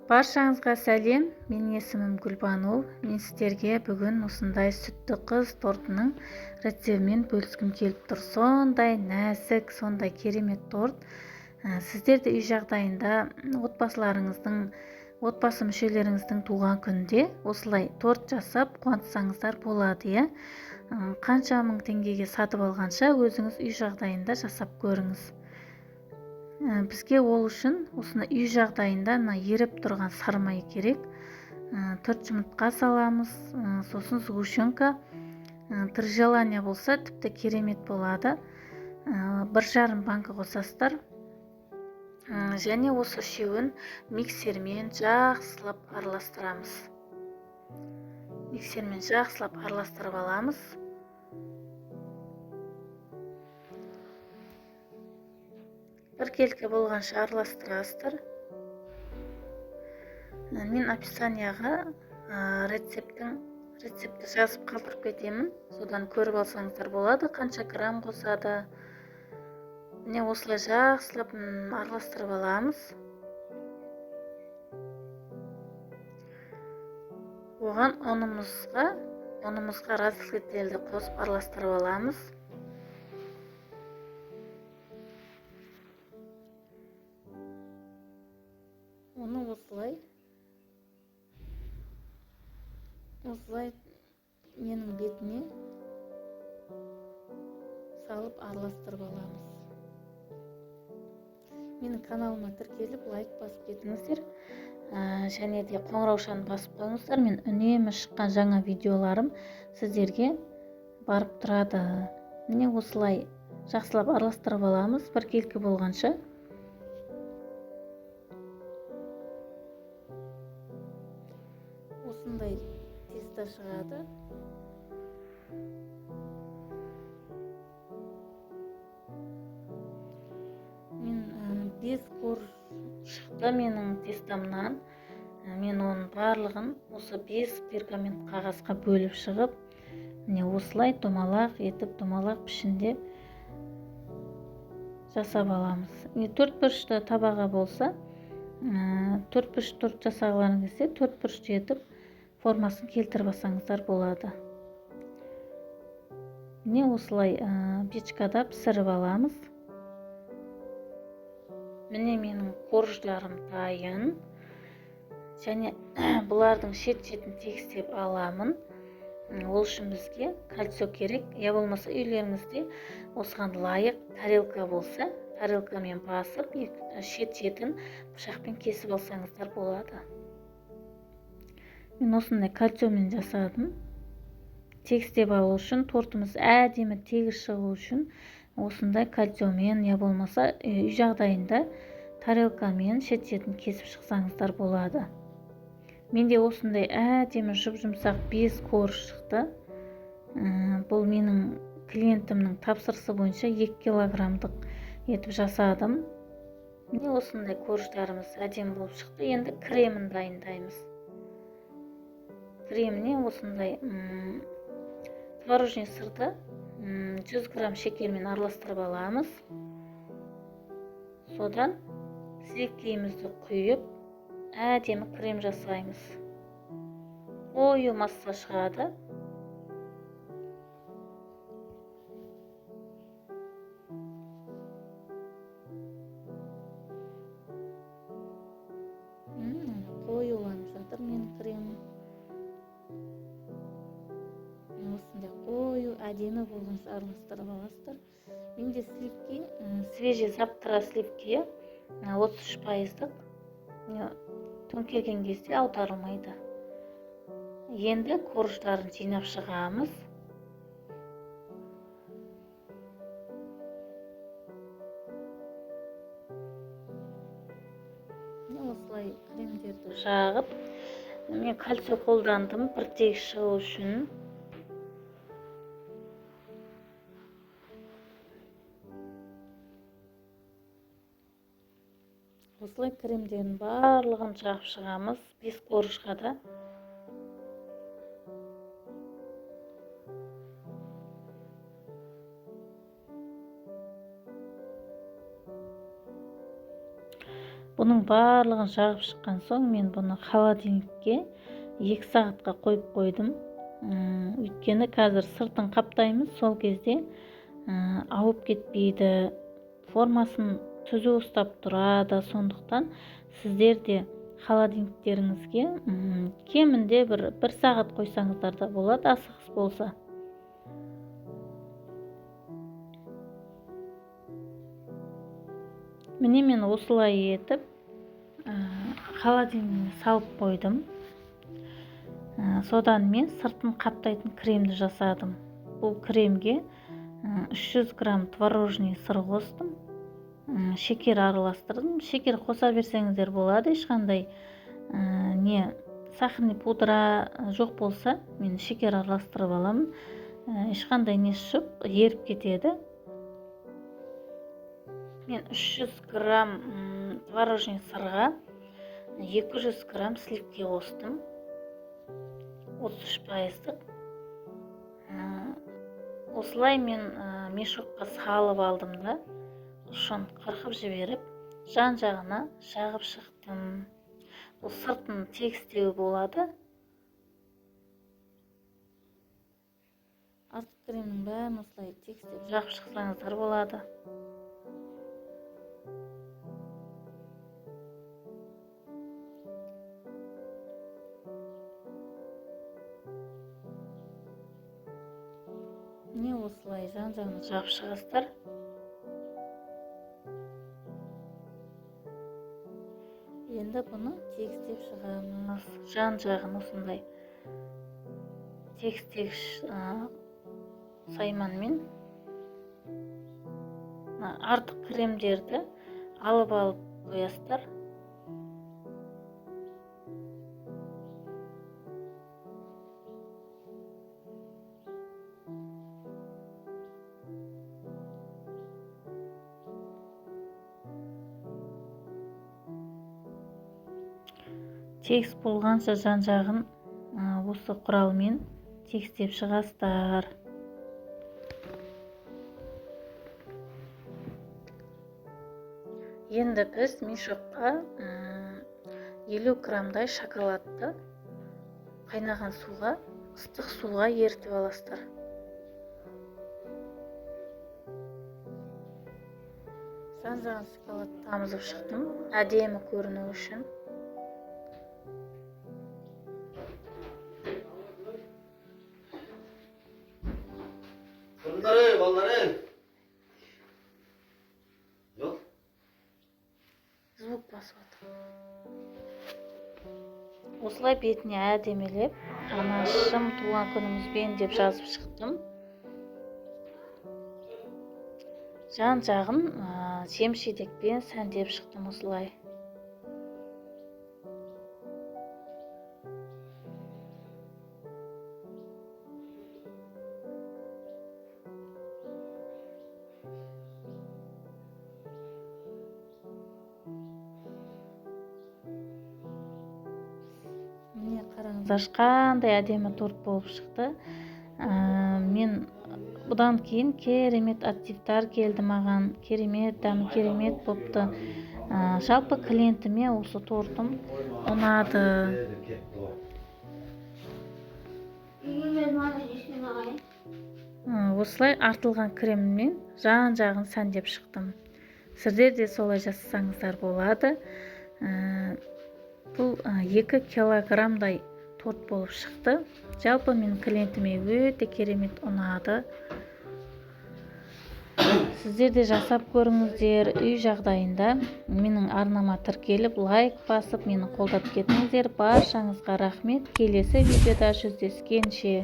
Баршаңызға сәлем, менің есімім Гүлбану. Мен сіздерге бүгін осындай сүтті қыз тортының рецептімен бөліскім келіп тұр. Сондай нәзік, сондай керемет торт. Сіздер де үй жағдайында отбасы мүшелеріңіздің туған күнде осылай торт жасап қуантсаңыздар болады, иә. Қанша мың теңгеге сатып алғанша өзіңіз үй жағдайында жасап көріңіз. Бізге ол үшін осыны үй жағдайында еріп тұрған сармай керек. 4 жұмыртқа саламыз, сосын сгущенка. Три желания болса тіпті керемет болады. 1,5 банка қосасыздар. Және осы үшеуін миксермен жақсылап араластырамыз. Миксермен жақсылап араластырып аламыз. Біркелкі болғанша араластырасыздар. Мен описанияға рецепті жазып қалдырып кетемін. Содан көріп алсаңыздар болады, қанша грамм қосады. Міне осылай жақсылап араластырып аламыз. Оған ұнымызға разрыхлителді қосып араластырып аламыз. Оны осылай менің бетіне салып араластырып аламыз. Менің каналыма тіркеліп лайк басып кетіңіздер. Және де қоңыраушаны басып қойыңыздар. Мен үнемі шыққан жаңа видеоларым сіздерге барып тұрады. Міне осылай жақсылап араластырып аламыз біркелкі болғанша. Осындай тесто шығады. Мен 5 корж шықты менің тестамнан. Мен оның барлығын осы 5 пергамент қағазға бөліп шығып, міне осылай домалақ пішінде жасап аламыз. 4 бұрышты табаға болса, 4 бұрыш торт жасағыларыңыз келсе 4 бұрышты етіп формасын келтіріп алсаңыздар болады. Міне осылай печкада пісіріп аламыз. Міне менің корждарым дайын. Және бұлардың шет-шетін тегістеп аламын. Ол үшін бізге кальций керек. Я болмаса үйлеріңізде осыған лайық тарелка болса, тарелкамен басып, шет-шетін пышақпен кесіп алсаңыздар болады. Мен осындай кальциймен жасадым. Тегістеп алу үшін, тортымыз әдемі тегіс шығу үшін осындай кальциймен, я болмаса үй жағдайында тарелкамен шет-шетін кесіп шықсаңыздар болады. Менде осындай әдемі жұп-жұмсақ 5 корж шықты. Бұл менің клиентімнің тапсырысы бойынша 2 килограммдық етіп жасадым. Міне осындай корждарымыз әдемі болып шықты. Енді кремін дайындаймыз. Креміне осындай творожный сырды 100 грамм шекермен араластырып аламыз. Содан сливкімізді құйып, әдемі крем жасаймыз. Қою масса шығады. Қоюланып жатыр менің кремім. Осындай қою әдемі болғанша араластырып аласыздар. Менде сливки, свежий завтра сливки 33%. Төңкерген кезде аударылмайды. Енді корждарын жинап шығамыз. Осылай кремдерді жағып, мен кальций қолдандым бір тегіс шығу үшін. Осылай кремдерін барлығын жағып шығамыз 5 коржға да. Бұның барлығын жағып шыққан соң мен бұны холодильникке 2 сағатқа қойып қойдым. Өйткені қазір сыртын қаптаймыз, сол кезде ауып кетпейді, формасын түзу ұстап тұрады. Сондықтан сіздер де холодильниктеріңізге кемінде бір сағат қойсаңыздар да болады, асығыс болса. Міне мен осылай етіп холодильникке салып қойдым. Содан мен сыртын қаптайтын кремді жасадым. Бұл кремге 300 грамм творожный сыр қостым. Шекер араластырдым. Шекер қоса берсеңіздер болады. Ешқандай сахарный пудра жоқ болса, мен шекер араластырып аламын. Ешқандай несі жоқ, еріп кетеді. Мен 300 грамм творожный сырға 200 грамм сливке қостым. 33%. Осылай мен мешокқа салып алдым да, ұшын қырқып жіберіп, жан-жағына жағып шықтым. Бұл сыртын тегістеу болады. Артық кремнің бәрін осылай тегістеп жағып шықсаңыздар болады. Не осылай жан-жағына жағып шығасыздар. Енді бұны тегістеп шығамыз. Жан-жағын осындай тегістегіш сайманмен артық кремдерді алып қоясыздар. Тегіс болғанша жан-жағын осы құралмен тегістеп шығасыздар. Енді біз мешокқа 50 граммдай шоколадты қайнаған суға, ыстық суға ерітіп аласыздар. Жан-жағын шоколад тамызып шықтым, әдемі көріну үшін. Баллары. Жоқ. Звук басып отыр. Осылай бетіне әдемелеп, анашым туған күніңізбен деп жазып шықтым. Жан-жағын жемшедекпен сәндеп шықтым осылай. Міне қараңыздар, қандай әдемі торт болып шықты. Мен бұдан кейін керемет активтар келді маған. Керемет, дәмі керемет болыпты. Жалпы клиентіме осы тортым ұнады. Осылай артылған креммен жан-жағын сәндеп шықтым. Сіздер де солай жасасаңыздар болады. Бұл 2 килограммдай торт болып шықты. Жалпы мен клиентіме өте керемет ұнады. Сіздер де жасап көріңіздер. Үй жағдайында менің арнама тіркеліп, лайк басып, мені қолдап кетіңіздер. Баршаңызға рахмет. Келесі видеода жүздескенше.